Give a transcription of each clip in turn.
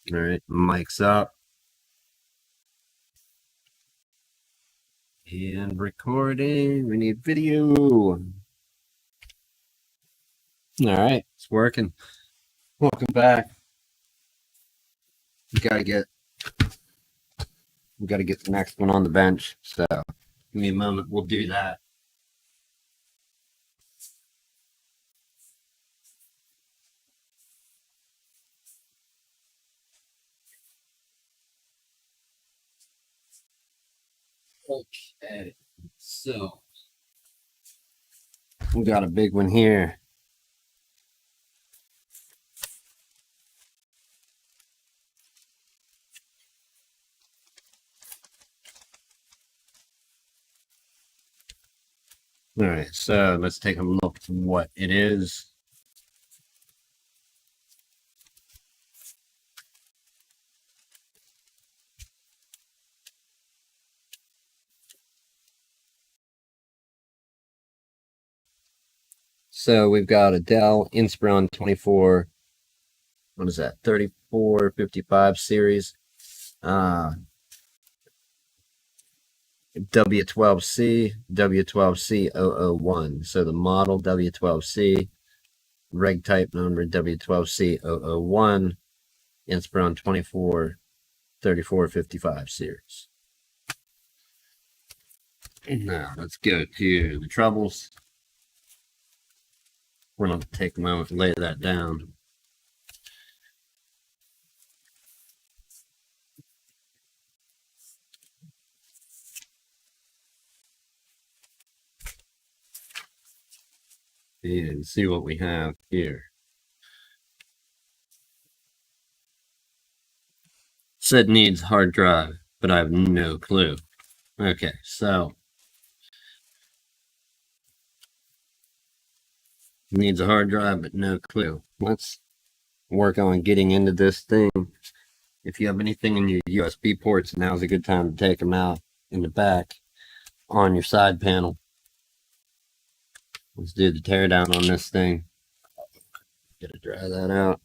All right, mic's up. And recording. We need video. All right, it's working. Welcome back. We gotta get the next one on the bench. So give me a moment. We'll do that. Okay, so we got a big one here. All right, so let's take a look at what it is. So we've got a Dell Inspiron 24, what is that, 3455 series. W12C, W12C001. So the model W12C, reg type number W12C001, Inspiron 24, 3455 series. Now let's go to the troubles. We're going to take a moment to lay that down. And see what we have here. Said needs hard drive, but I have no clue. Okay, so needs a hard drive, but no clue. Let's work on getting into this thing. If you have anything in your USB ports, now's a good time to take them out in the back on your side panel. Let's do the teardown on this thing. Gotta dry that out.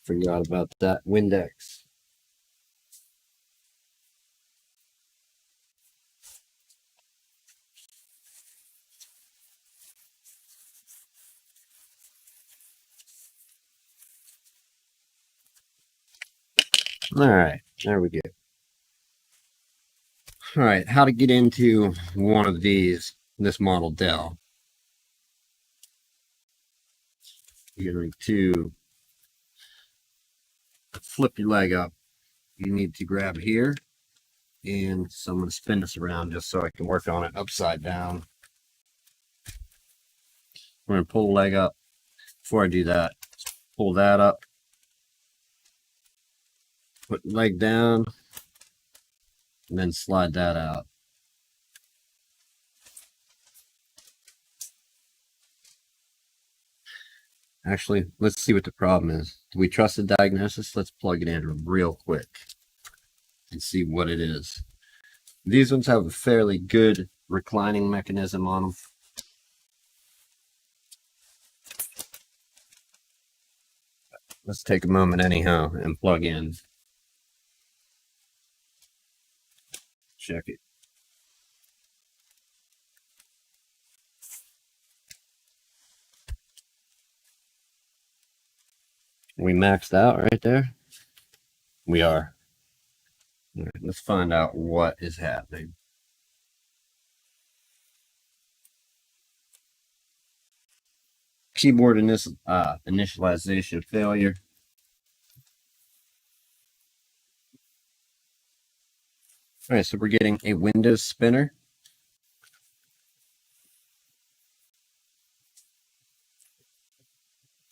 Forgot about that Windex. All right, there we go. All right, how to get into one of these, this model Dell. You're going to flip your leg up. You need to grab here, and so I'm going to spin this around just so I can work on it upside down. We're going to pull the leg up. Before I do that, pull that up, put the leg down, and then slide that out. Actually, let's see what the problem is. Do we trust the diagnosis? Let's plug it in real quick and see what it is. These ones have a fairly good reclining mechanism on them. Let's take a moment anyhow and plug in. Check it. We maxed out right there? We are. All right, let's find out what is happening. Keyboard initialization failure. All right, so we're getting a Windows spinner.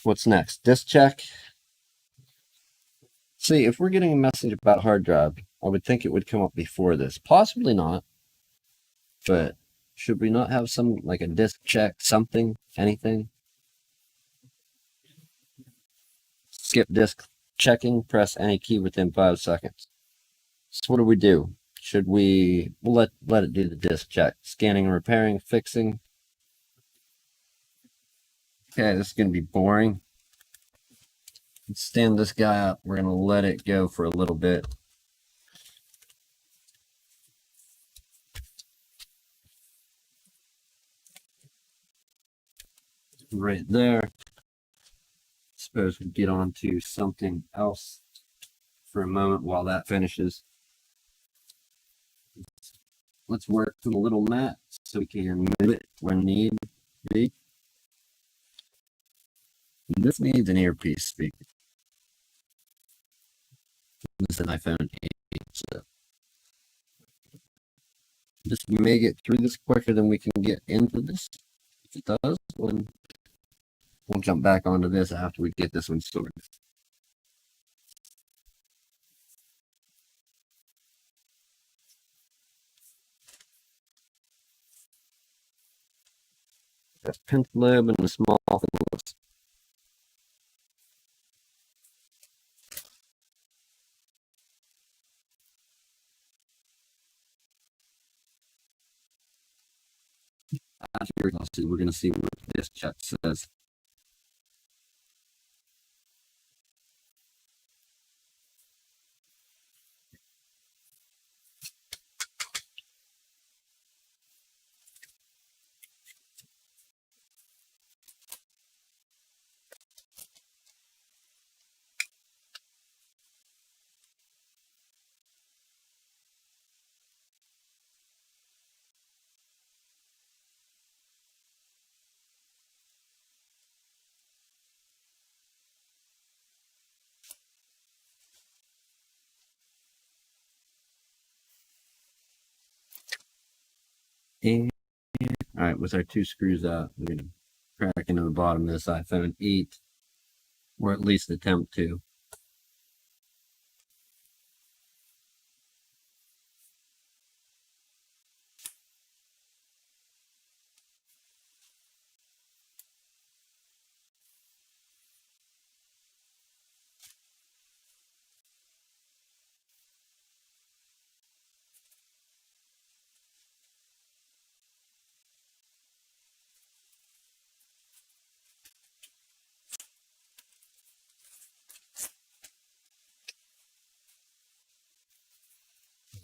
What's next? Disk check. See, if we're getting a message about hard drive, I would think it would come up before this. Possibly not. But should we not have some, like a disk check, something, anything? Skip disk checking, press any key within 5 seconds. So what do we do? Should we'll let it do the disk check. Scanning and repairing, fixing. Okay, this is going to be boring. Let's stand this guy up. We're going to let it go for a little bit. Right there. Suppose we get on to something else for a moment while that finishes. Let's work with a little mat so we can move it when need be. This needs an earpiece speaker. This is an iPhone 8, so just may get through this quicker than we can get into this. If it does, we'll jump back onto this after we get this one sorted. That's pent lobe and a small thing. After we're going to see what this check says. And all right, with our two screws out, we're going to crack into the bottom of this iPhone 8, or at least attempt to.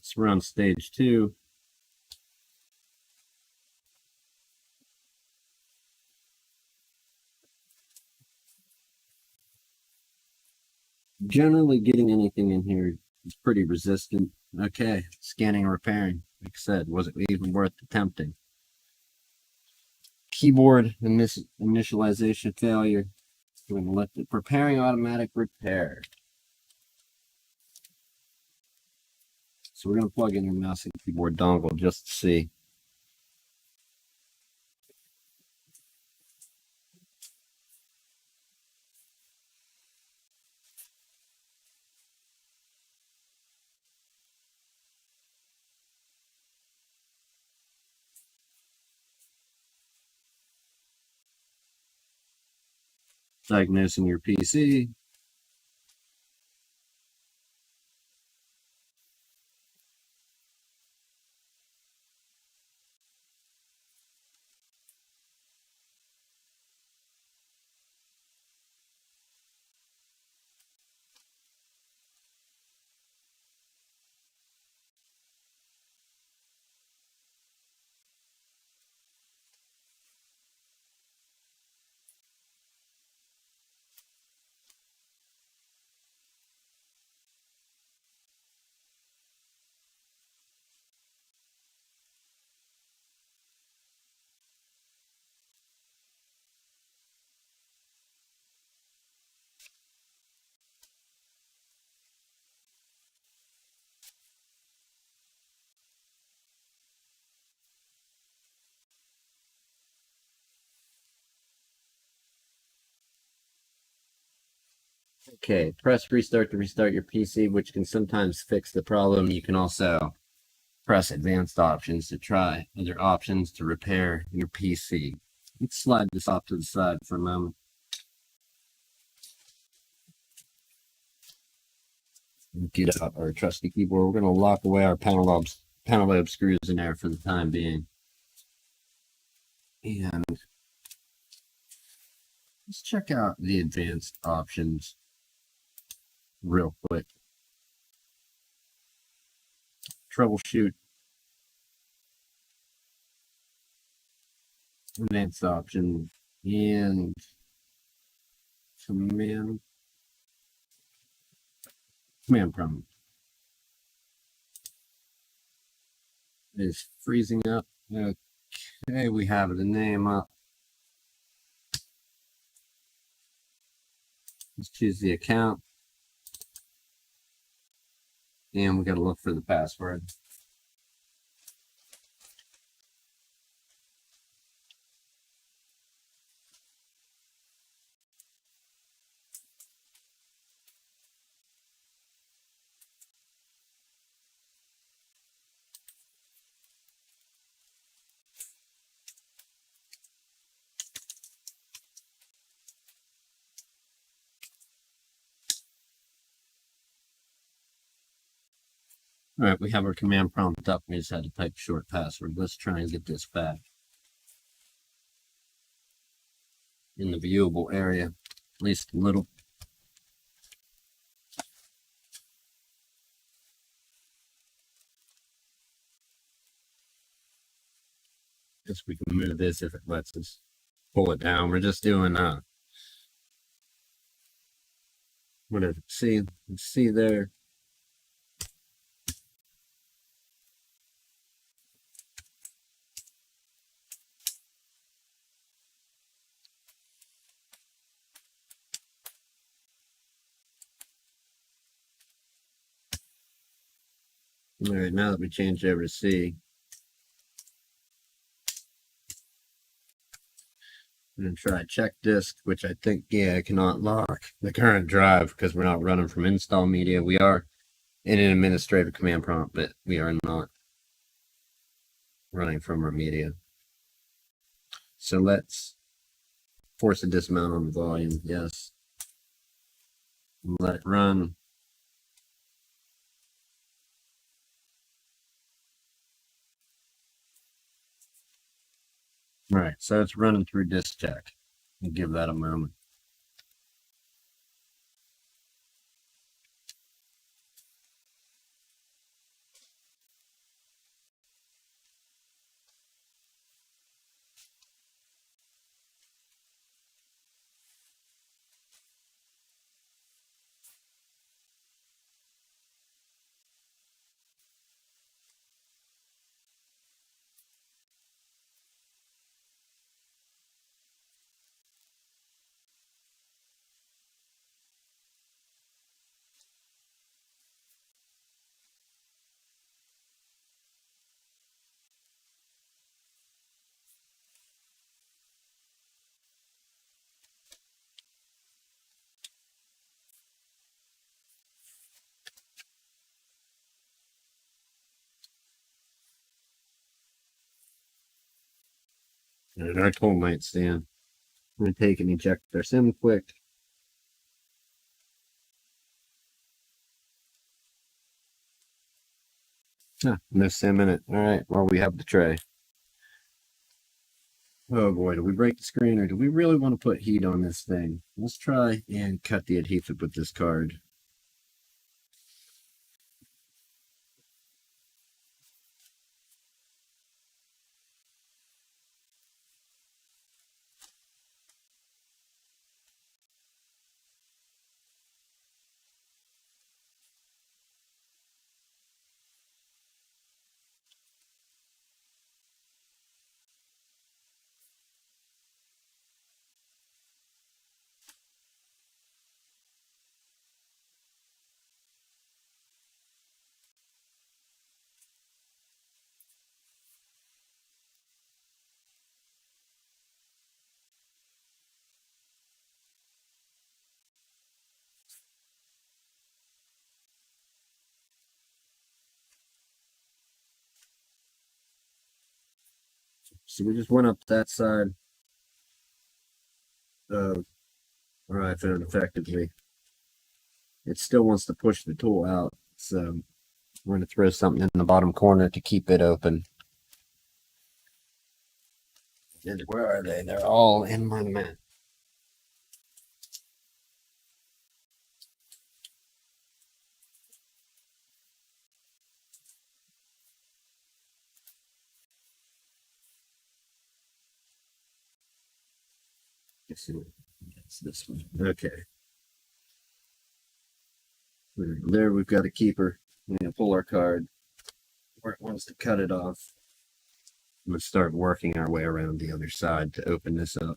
So we're on stage 2. Generally, getting anything in here is pretty resistant. Okay, scanning and repairing. Like I said, was it even worth attempting? Keyboard initialization failure. We're going to let it preparing automatic repair. So we're going to plug in your mouse and keyboard dongle just to see. Diagnosing your PC. Okay, press restart to restart your PC, which can sometimes fix the problem. You can also press advanced options to try other options to repair your PC. Let's slide this off to the side for a moment. Get out our trusty keyboard. We're going to lock away our panel lobe screws in there for the time being. And let's check out the advanced options. real quick. Troubleshoot. Advanced option and command prompt is freezing up. Okay, we have the name up. Let's choose the account. And we got to look for the password. All right, we have our command prompt up. We just had to type short password. Let's try and get this back in the viewable area, at least a little. Guess we can move this if it lets us pull it down. We're just doing what is it? See there. All right, now that we changed over to C, I'm gonna try check disk, which I think, yeah, I cannot lock the current drive because we're not running from install media. We are in an administrative command prompt, but we are not running from our media. So let's force a dismount on the volume. Yes. Let it run. All right, so it's running through disk check. We'll give that a moment. And our tool nightstand. I'm going to take and eject our sim quick. No sim in it. All right, well, we have the tray. Oh boy, do we break the screen or do we really want to put heat on this thing? Let's try and cut the adhesive with this card. So we just went up that side of our iPhone effectively. It still wants to push the tool out, so we're going to throw something in the bottom corner to keep it open. And where are they? They're all in my mat. Let's see. It's this one. Okay. There we've got a keeper. We're gonna pull our card where it wants to cut it off. Let's start working our way around the other side to open this up.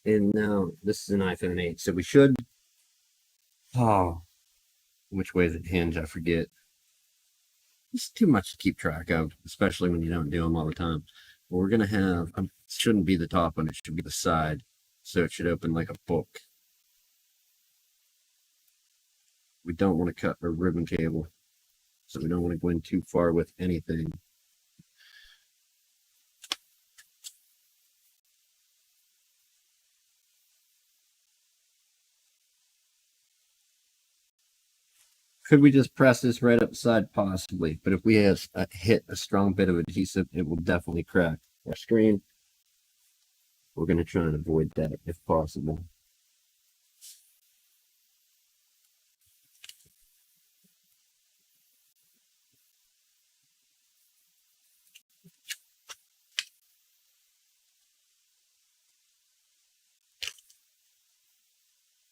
And now this is an iPhone 8, so we should. Oh, which way is it hinge? I forget. It's too much to keep track of, especially when you don't do them all the time. But we're gonna have. It shouldn't be the top one; it should be the side, so it should open like a book. We don't want to cut a ribbon cable, so we don't want to go in too far with anything. Could we just press this right upside? Possibly, but if we have hit a strong bit of adhesive, it will definitely crack our screen. We're going to try and avoid that if possible.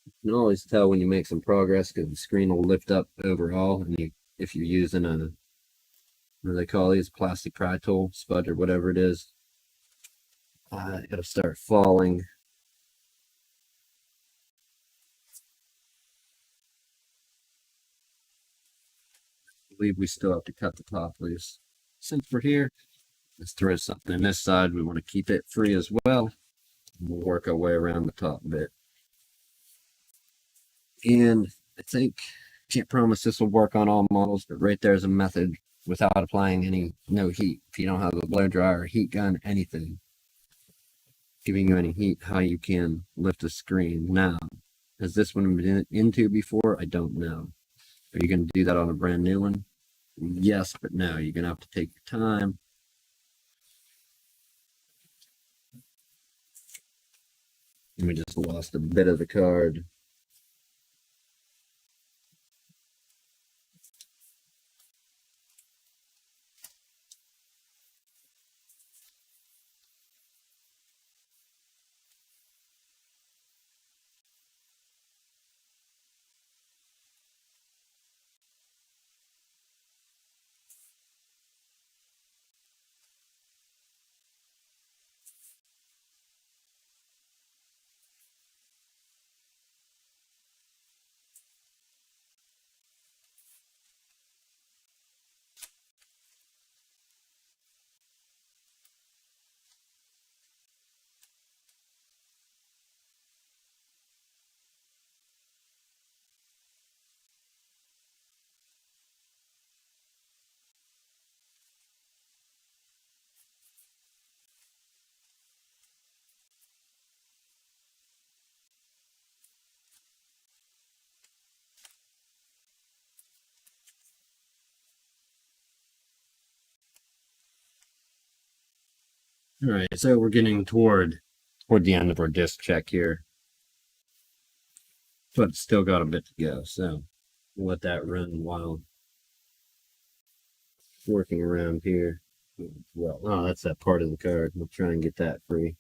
You can always tell when you make some progress because the screen will lift up overall, and if you're using a, what do they call these, plastic pry tool, spud or whatever it is, it'll start falling. I believe we still have to cut the top loose. Since we're here, let's throw something on this side. We want to keep it free as well. We'll work our way around the top bit. And I think, can't promise this will work on all models, but right there's a method without applying no heat. If you don't have a blow dryer, heat gun, anything, giving you any heat, how you can lift the screen. Now, has this one been into before? I don't know. Are you going to do that on a brand new one? Yes, but no. You're going to have to take your time. And we just lost a bit of the card. All right, so we're getting toward the end of our disc check here, but it's still got a bit to go. So we'll let that run while working around here. Well, oh, that's that part of the card. We'll try and get that free.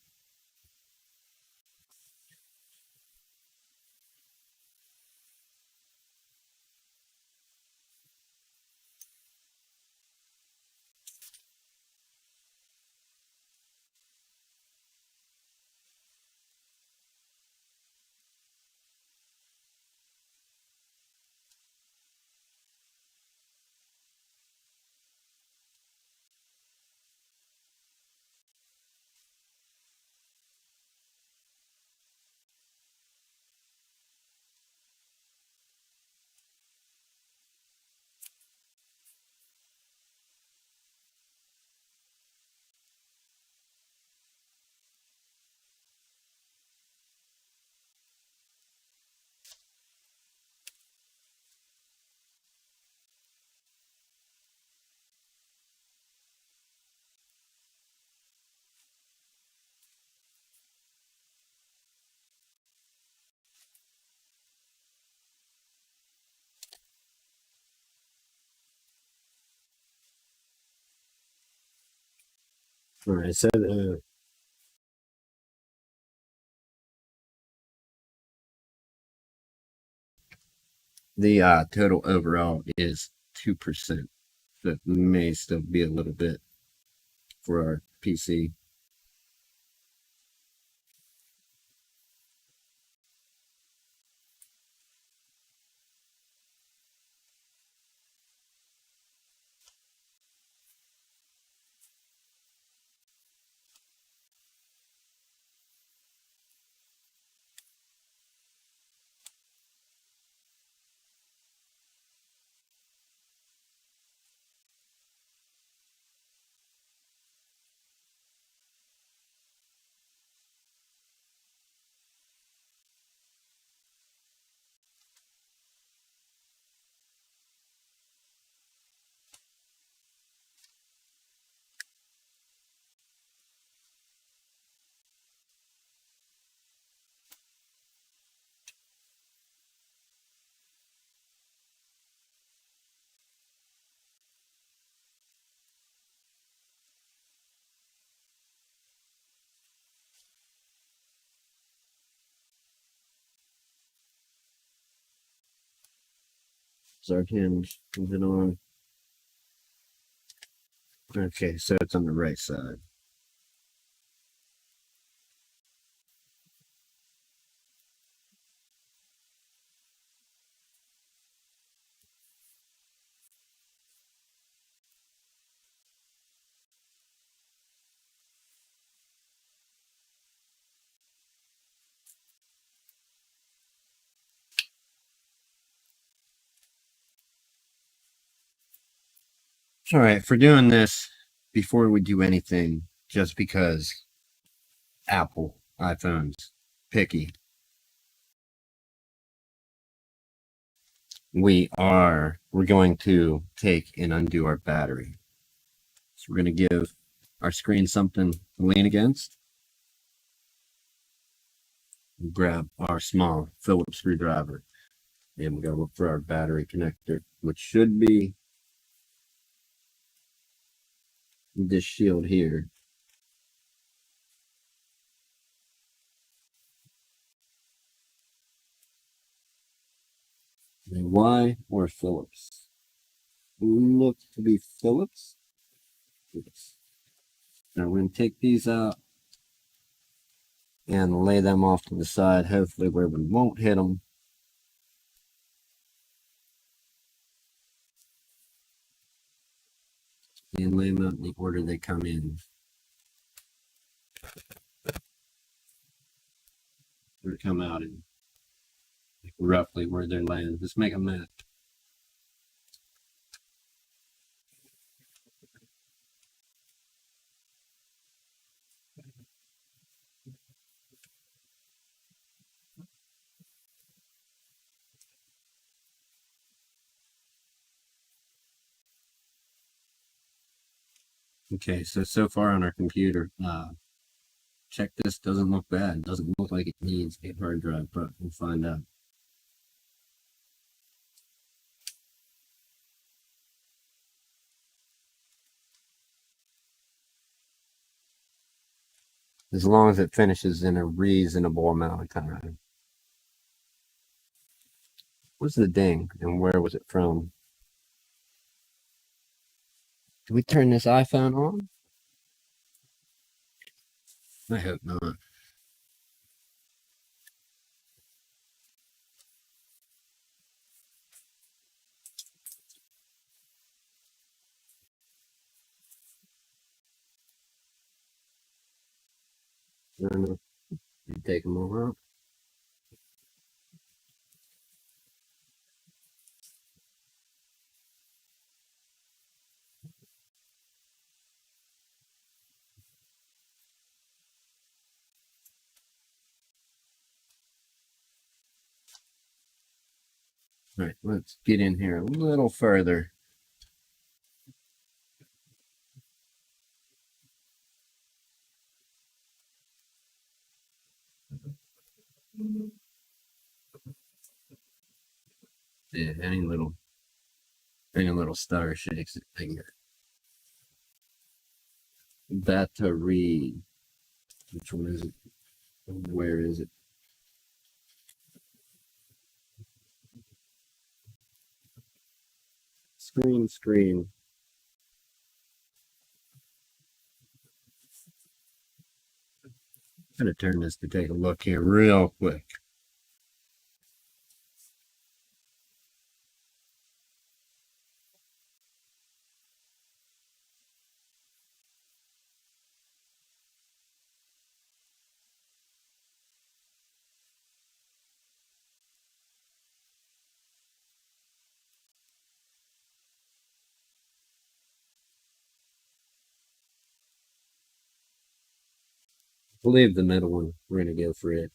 All right, so the total overall is 2%. So it may still be a little bit for our PC. Start hinge. Is it on? Okay, so it's on the right side. All right, for doing this, before we do anything, just because Apple iPhones picky, we're going to take and undo our battery. So we're going to give our screen something to lean against. Grab our small Phillips screwdriver and we're going to look for our battery connector, which should be this shield here. Y or Phillips? Look to be Phillips. Yes. Now we're going to take these out and lay them off to the side, hopefully where we won't hit them. And lay them out in the order they come in. Or come out in like roughly where they're laying. Just make a map. Okay, so far on our computer, check this. Doesn't look bad. Doesn't look like it needs a hard drive, but we'll find out. As long as it finishes in a reasonable amount of time. What's the ding and where was it from? Did we turn this iPhone on? I hope not. I don't know. You take them all out. All right, let's get in here a little further. Yeah, any little stutter shakes it. battery. Which one is it? Where is it? Screen. I'm gonna turn this to take a look here real quick. We'll leave the middle one. We're gonna go for it.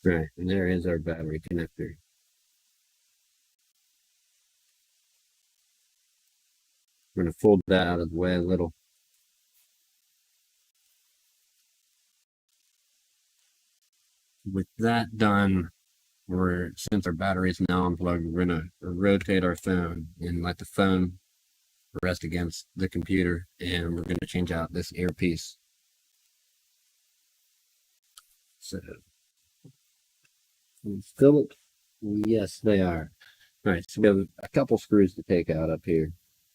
Right, and there is our battery connector. We're gonna fold that out of the way a little. With that done, since our battery is now unplugged, we're gonna rotate our phone and let the phone rest against the computer, and we're gonna change out this earpiece. So, Philip, yes, they are. All right, so we have a couple screws to take out up here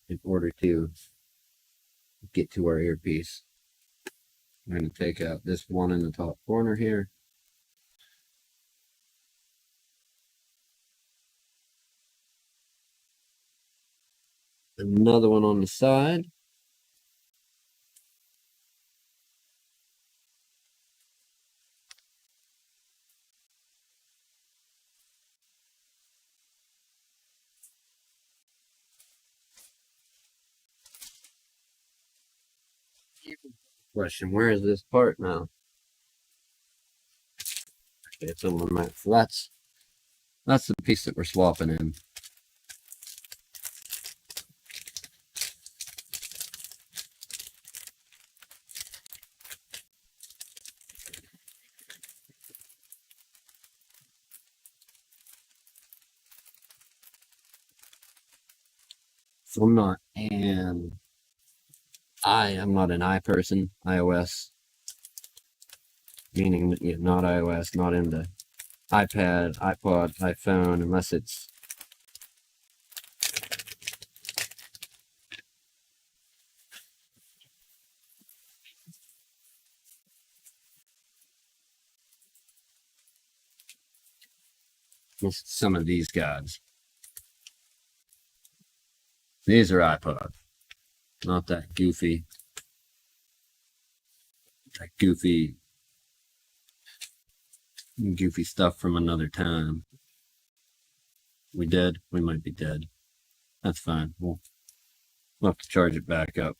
in order to get to our earpiece. I'm going to take out this one in the top corner here. Another one on the side. Question, where is this part now? Okay, it's on my so that's the piece that we're swapping in. So I am not an I person, iOS, meaning not iOS, not into iPad, iPod, iPhone, unless it's some of these guys. These are iPod, not that goofy stuff from another time. We dead? We might be dead. That's fine. We'll have to charge it back up.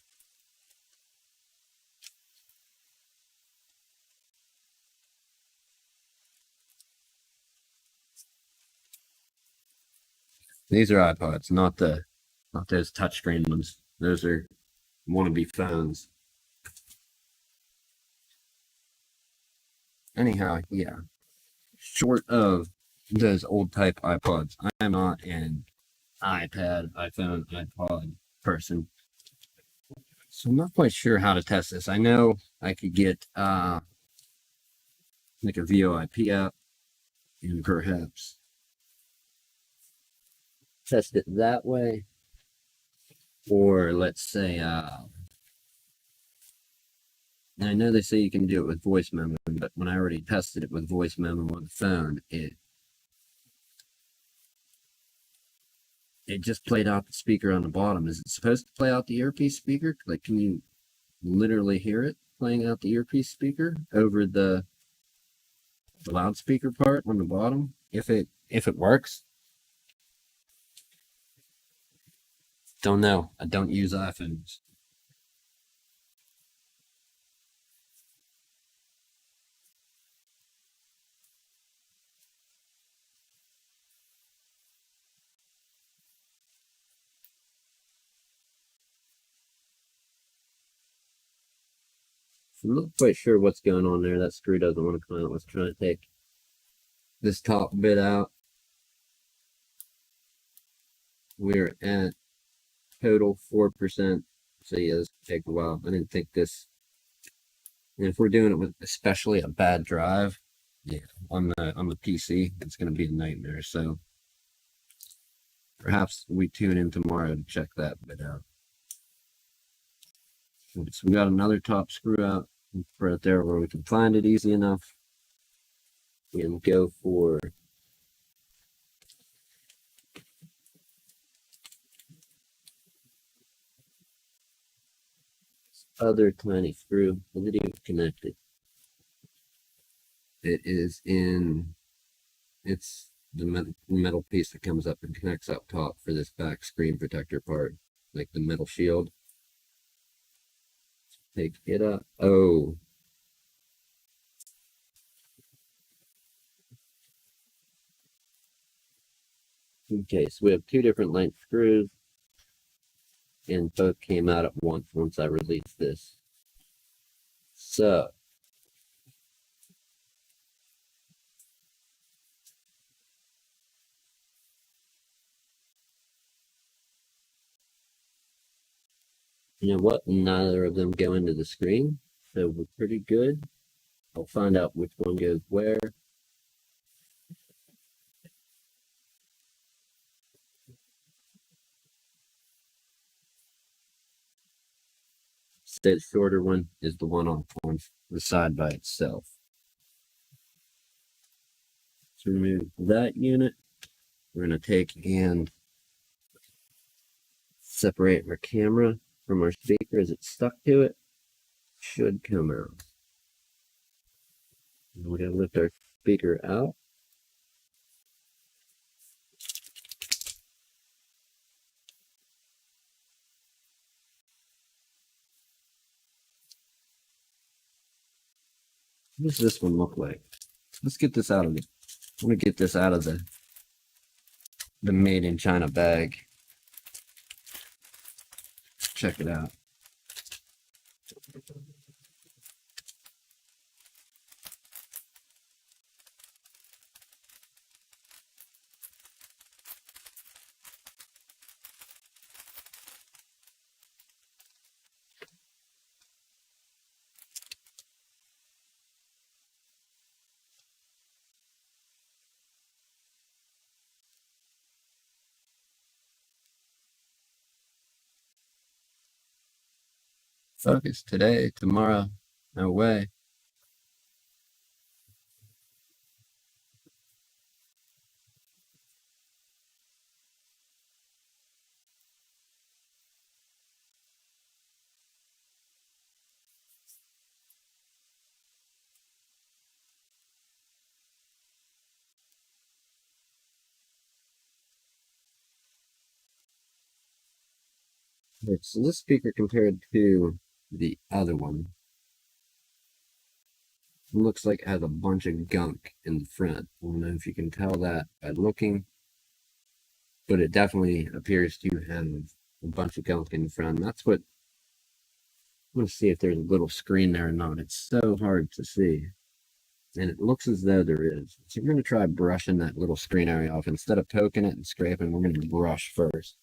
These are iPods, not those touchscreen ones. Those are wannabe phones. Anyhow, yeah. Short of those old type iPods, I am not an iPad, iPhone, iPod person. So I'm not quite sure how to test this. I know I could get like a VoIP app and perhaps test it that way. Or let's say and I know they say you can do it with voice memo, but when I already tested it with voice memo on the phone, it just played out the speaker on the bottom. Is it supposed to play out the earpiece speaker? Like, can you literally hear it playing out the earpiece speaker over the loudspeaker part on the bottom? If it works, don't know. I don't use iPhones. So I'm not quite sure what's going on there. That screw doesn't want to come out. Let's try to take this top bit out. We're at total 4%. So yeah, this will take a while. I didn't think this. And if we're doing it with especially a bad drive, yeah, on the PC, it's going to be a nightmare. So perhaps we tune in tomorrow to check that bit out. So we got another top screw out right there where we can find it easy enough. We can go for other tiny screw. Is it even connected? It is in, it's the metal piece that comes up and connects up top for this back screen protector part, like the metal shield. Take it up. Oh. Okay, so we have two different length screws, and both came out at once I released this. So, you know what? Neither of them go into the screen, so we're pretty good. I'll find out which one goes where. The shorter one is the one on the side by itself. So remove that unit. We're going to take and separate our camera from our speaker. As it's stuck to it, should come out. And we're going to lift our speaker out. What does this one look like? Let's get this out of the. I'm going to get this out of the made in China bag. Check it out. Focus today, tomorrow, no way. Right, so this speaker compared to the other one looks like it has a bunch of gunk in the front. I don't know if you can tell that by looking, but it definitely appears to have a bunch of gunk in the front. That's what I'm going to see if there's a little screen there or not. It's so hard to see. And it looks as though there is. So we're going to try brushing that little screen area off. Instead of poking it and scraping, we're going to brush first.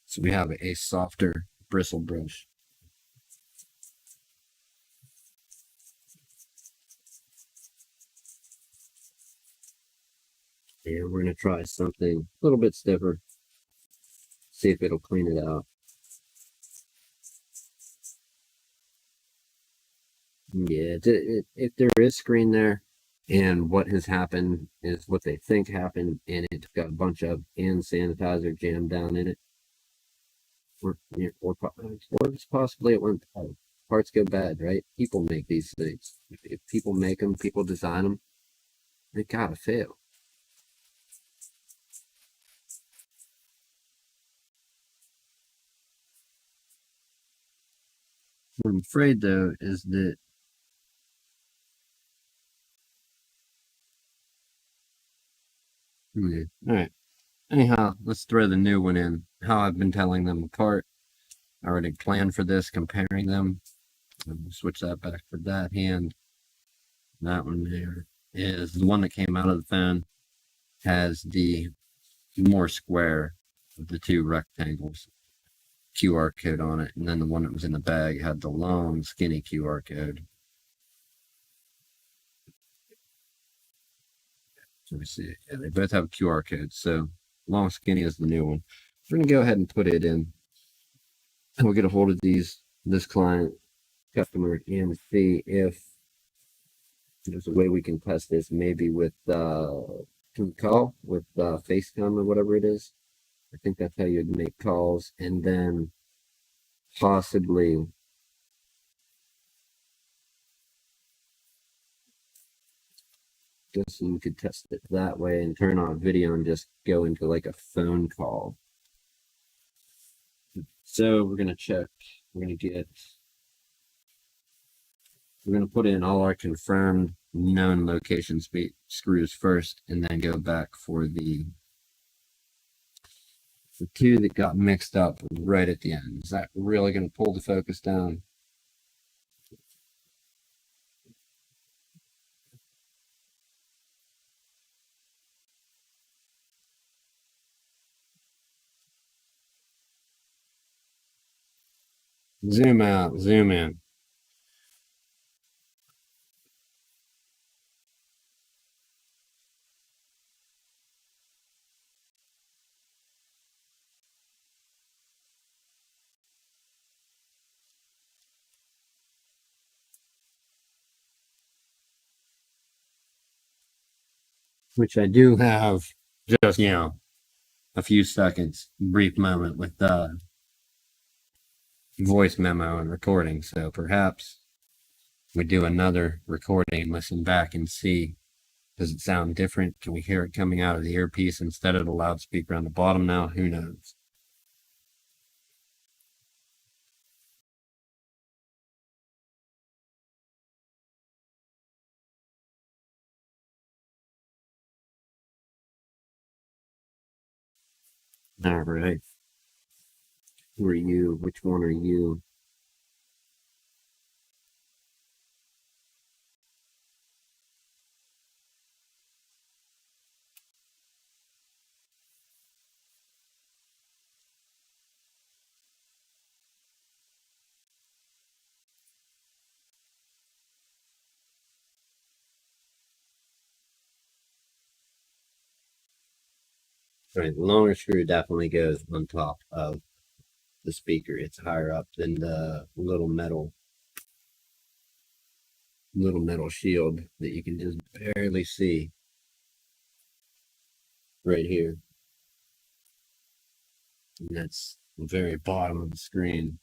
So we have a softer bristle brush. And we're going to try something a little bit stiffer. See if it'll clean it out. Yeah, if there is screen there, and what has happened is what they think happened, and it's got a bunch of hand sanitizer jammed down in it, or it's possibly it went out. Parts go bad, right? People make these things. If people make them, people design them, they gotta fail. What I'm afraid though is that all right. Anyhow, let's throw the new one in. How I've been telling them apart. I already planned for this, comparing them. Switch that back for that hand. That one there. is the one that came out of the phone has the more square of the two rectangles QR code on it, and then the one that was in the bag had the long, skinny QR code. So we see, yeah, they both have QR codes. So long, skinny is the new one. We're gonna go ahead and put it in, and we'll get a hold of this client customer and see if there's a way we can test this, maybe with call with FaceTime or whatever it is. I think that's how you'd make calls, and then possibly just so you could test it that way and turn on video and just go into like a phone call. So we're gonna check. We're gonna get. We're gonna put in all our confirmed known location screws first, and then go back for the two that got mixed up right at the end. Is that really gonna pull the focus down? Zoom out, zoom in. Which I do have just, a few seconds, brief moment with voice memo and recording. So perhaps we do another recording and listen back and see, does it sound different? Can we hear it coming out of the earpiece instead of the loudspeaker on the bottom now? Who knows? All right. Who are you? Which one are you? All right, the longer screw definitely goes on top of the speaker. It's higher up than the little metal shield that you can just barely see right here. And that's the very bottom of the screen.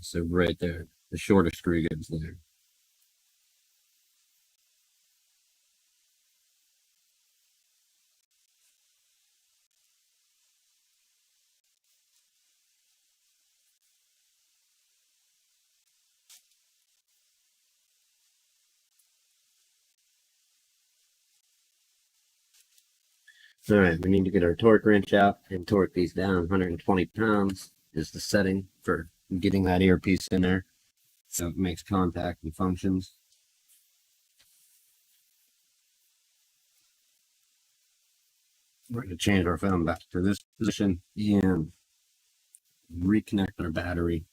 So right there, the shorter screw goes there. All right, we need to get our torque wrench out and torque these down. 120 pounds is the setting for getting that earpiece in there, so it makes contact and functions. We're going to change our phone back to this position and reconnect our battery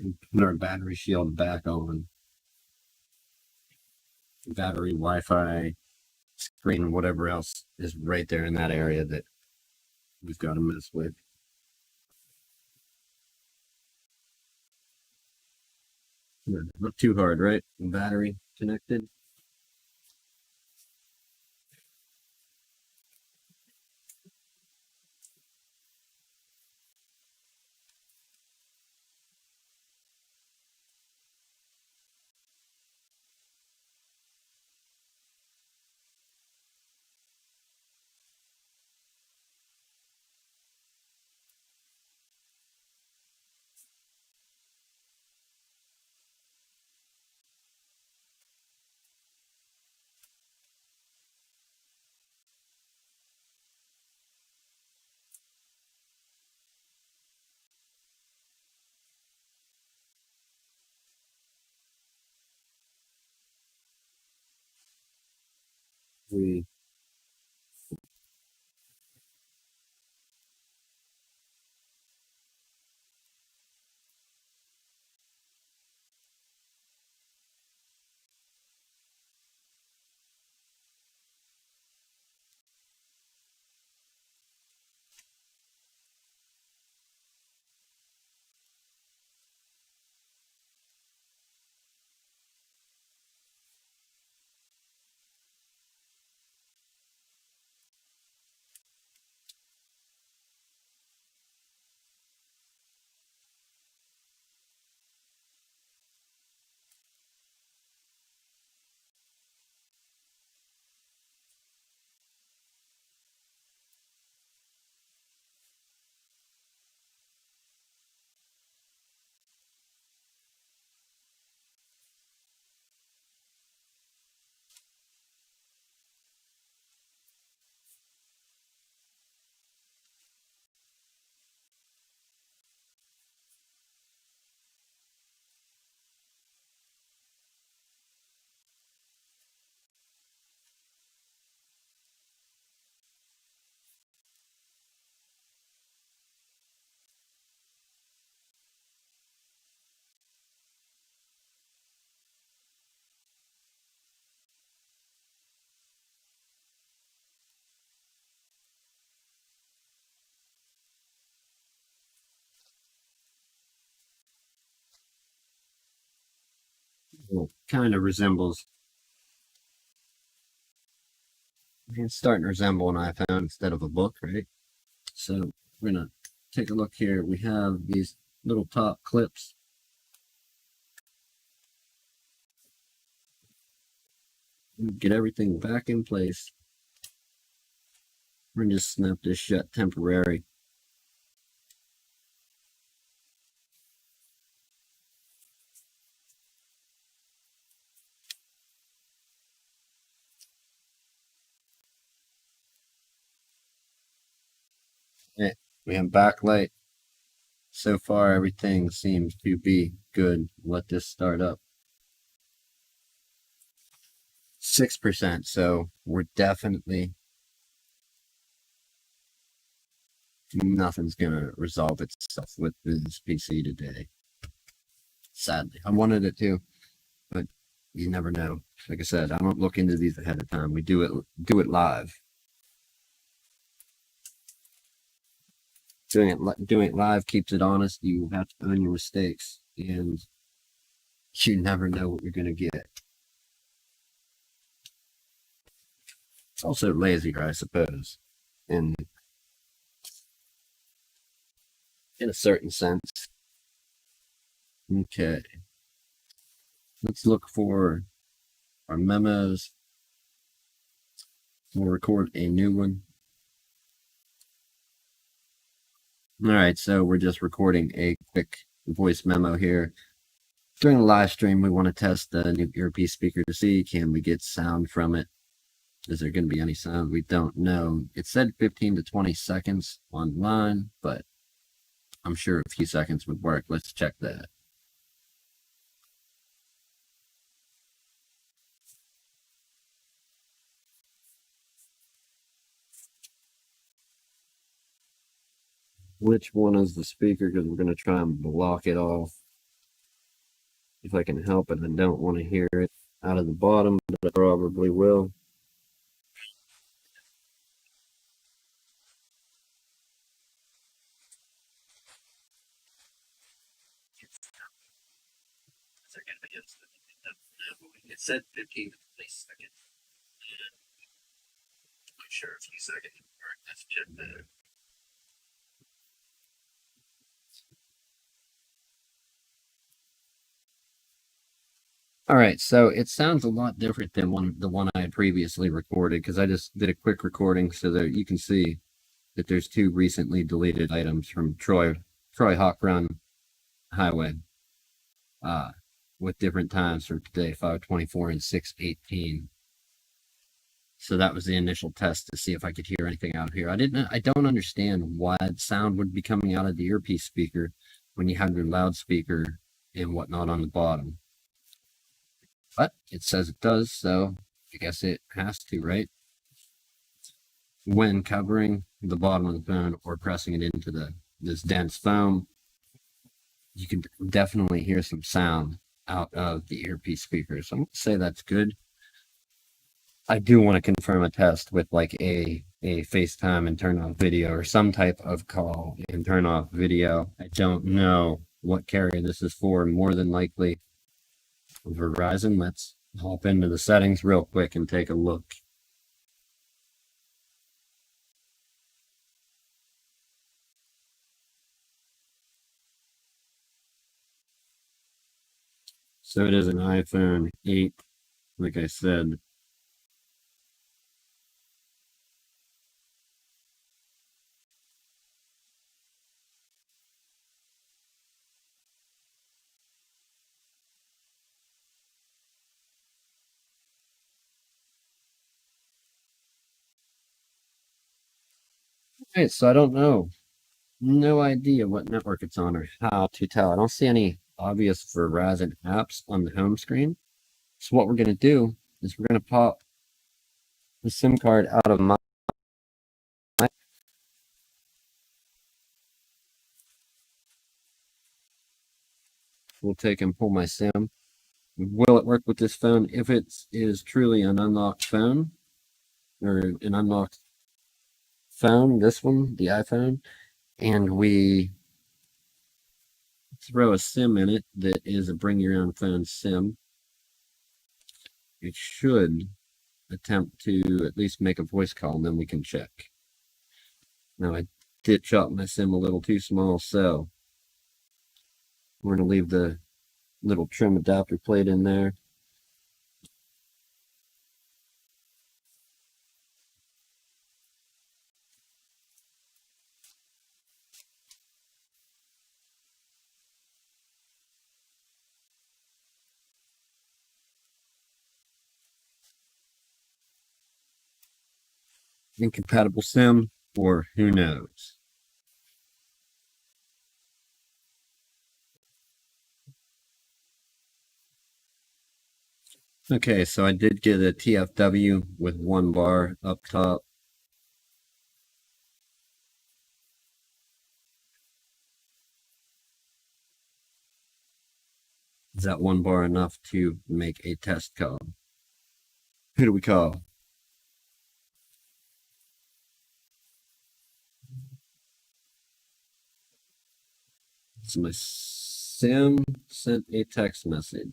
and put our battery shield back on. Battery, Wi-Fi, screen, whatever else is right there in that area that we've got to mess with. Not too hard, right? Battery connected. We well, kind of resembles. It's starting to resemble an iPhone instead of a book, right? So we're gonna take a look here. We have these little top clips. Get everything back in place. We're gonna just snap this shut temporary. Yeah, we have backlight. So far, everything seems to be good. Let this start up. 6%. So we're definitely nothing's gonna resolve itself with this PC today. Sadly, I wanted it to, but you never know. Like I said, I don't look into these ahead of time. We do it live. Doing it live keeps it honest. You have to own your mistakes, and you never know what you're gonna get. It's also lazier, I suppose, in a certain sense. Okay, let's look for our memos. We'll record a new one. All right, so we're just recording a quick voice memo here. During a live stream, we want to test the new earpiece speaker to see, can we get sound from it? Is there going to be any sound? We don't know. It said 15 to 20 seconds online, but I'm sure a few seconds would work. Let's check that. Which one is the speaker? Because we're going to try and block it off. If I can help it, I don't want to hear it out of the bottom, but I probably will. It said 15 to 20 seconds. I'm sure a few seconds would work. Let's check that. All right, so it sounds a lot different than the one I had previously recorded because I just did a quick recording so that you can see that there's two recently deleted items from Troy Hawk Run Highway, uh, with different times for today, 5:24 and 6:18. So that was the initial test to see if I could hear anything out of here. I don't understand why sound would be coming out of the earpiece speaker when you have your loudspeaker and whatnot on the bottom. But it says it does, so I guess it has to, right? when covering the bottom of the phone or pressing it into this dense foam, you can definitely hear some sound out of the earpiece speakers. So I'm going to say that's good. I do want to confirm a test with like a FaceTime and turn off video, or some type of call and turn off video. I don't know what carrier this is for. More than likely Verizon. Let's hop into the settings real quick and take a look. So it is an iPhone 8, like I said. Okay, so I don't know. No idea what network it's on or how to tell. I don't see any obvious Verizon apps on the home screen. So what we're going to do is we're going to pop the SIM card out of my. We'll take and pull my SIM. Will it work with this phone? If it is truly an unlocked phone, or an unlocked phone, this one, the iPhone, and we throw a SIM in it that is a bring your own phone SIM, it should attempt to at least make a voice call, and then we can check. Now I did chop my SIM a little too small, so we're going to leave the little trim adapter plate in there. Incompatible SIM, or who knows. Okay, so I did get a TFW with 1 bar up top. Is that 1 bar enough to make a test call? Who do we call? So my SIM sent a text message.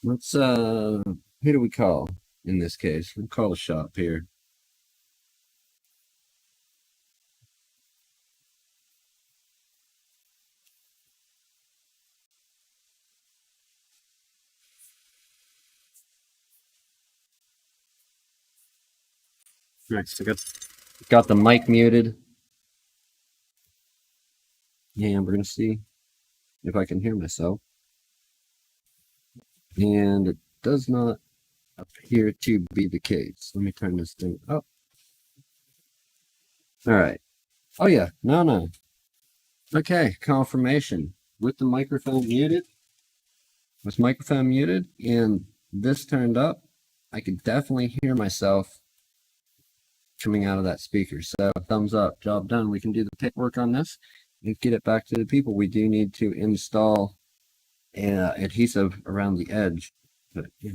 Let's who do we call in this case? We'll call a shop here. Next, I got the mic muted. And we're gonna see if I can hear myself. And it does not appear to be the case. Let me turn this thing up. All right. Oh yeah, no. Okay, confirmation. With the microphone muted, and this turned up, I could definitely hear myself coming out of that speaker. So thumbs up, job done. We can do the paperwork on this and get it back to the people. We do need to install adhesive around the edge. But yeah,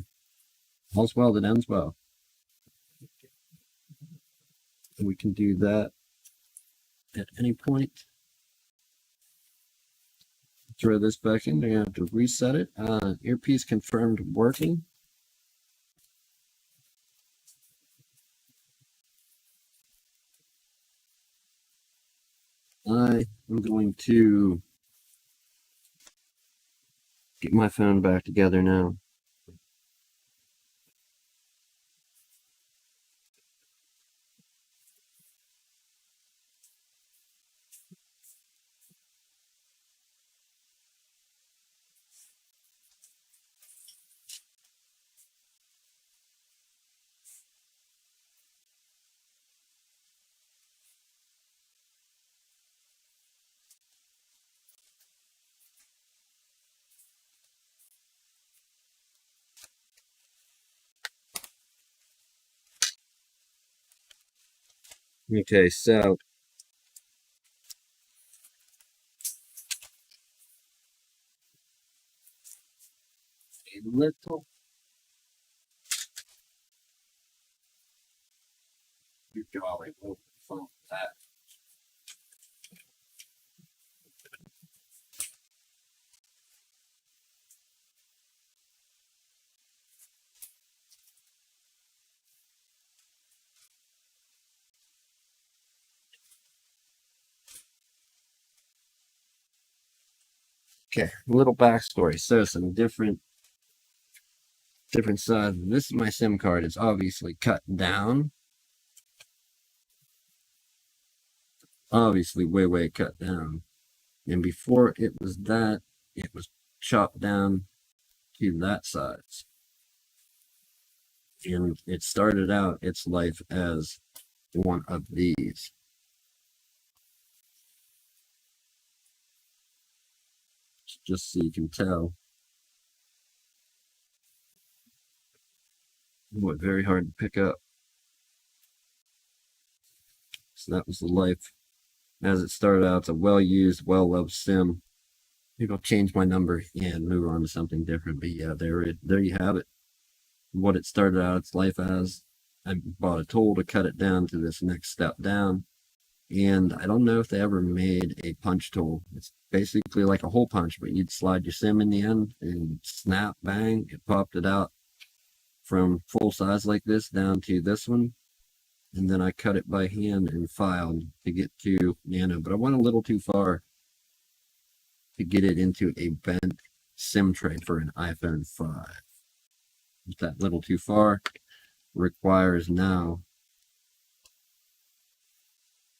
all's well that ends well. We can do that at any point. Throw this back in. They're gonna have to reset it. Earpiece confirmed working. I am going to get my phone back together now. Okay, so a little jolly will from that. Okay, a little backstory. So some different sides. This is my SIM card. It's obviously cut down. Obviously way cut down. And before it was that, it was chopped down to that size. And it started out its life as one of these. Just so you can tell. Boy, very hard to pick up. So that was the life as it started out. It's a well-used, well-loved sim. Maybe I'll change my number and move on to something different. But yeah, there you have it. What it started out its life as. I bought a tool to cut it down to this next step down. And I don't know if they ever made a punch tool. It's basically like a hole punch, but you'd slide your sim in the end and snap, bang, it popped it out from full size like this down to this one. And then I cut it by hand and filed to get to nano. But I went a little too far to get it into a bent SIM tray for an iPhone 5. That little too far requires now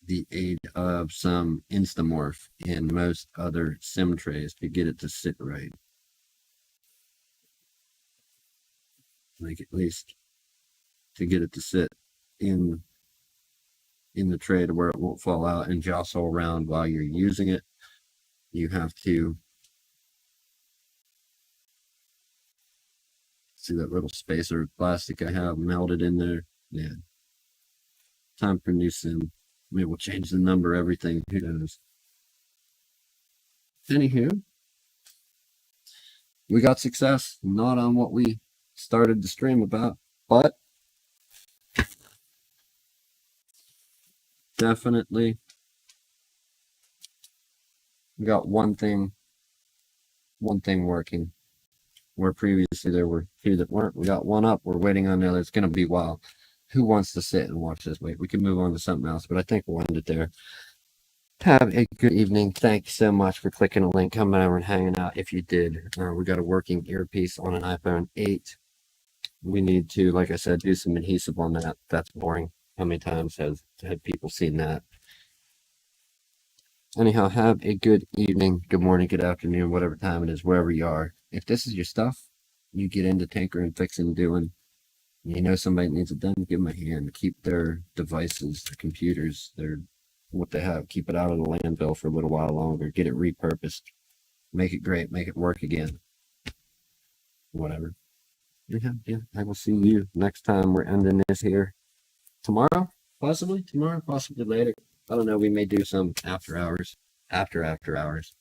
the aid of some Instamorph and most other SIM trays to get it to sit right. Like at least to get it to sit in the tray to where it won't fall out and jostle around while you're using it. You have to see that little spacer of plastic I have melted in there. Yeah. Time for new sim. Maybe we'll change the number, everything. Who knows? Anywho, we got success. Not on what we started the stream about, but definitely we got one thing working. Where previously there were two that weren't. We got one up. We're waiting on the other. It's going to be wild. Who wants to sit and watch this? Wait, we can move on to something else, but I think we'll end it there. Have a good evening. Thank you so much for clicking a link, coming over and hanging out. If you did, we got a working earpiece on an iPhone 8. We need to, like I said, do some adhesive on that. That's boring. How many times have people seen that? Anyhow, have a good evening, good morning, good afternoon, whatever time it is, wherever you are. If this is your stuff, you get into tinkering, fixing, doing, you know somebody needs it done, give them a hand. Keep their devices, their computers, what they have, keep it out of the landfill for a little while longer, get it repurposed, make it great, make it work again. Whatever. Yeah, I will see you next time. We're ending this here. Tomorrow, possibly later. I don't know. We may do some after hours. After hours.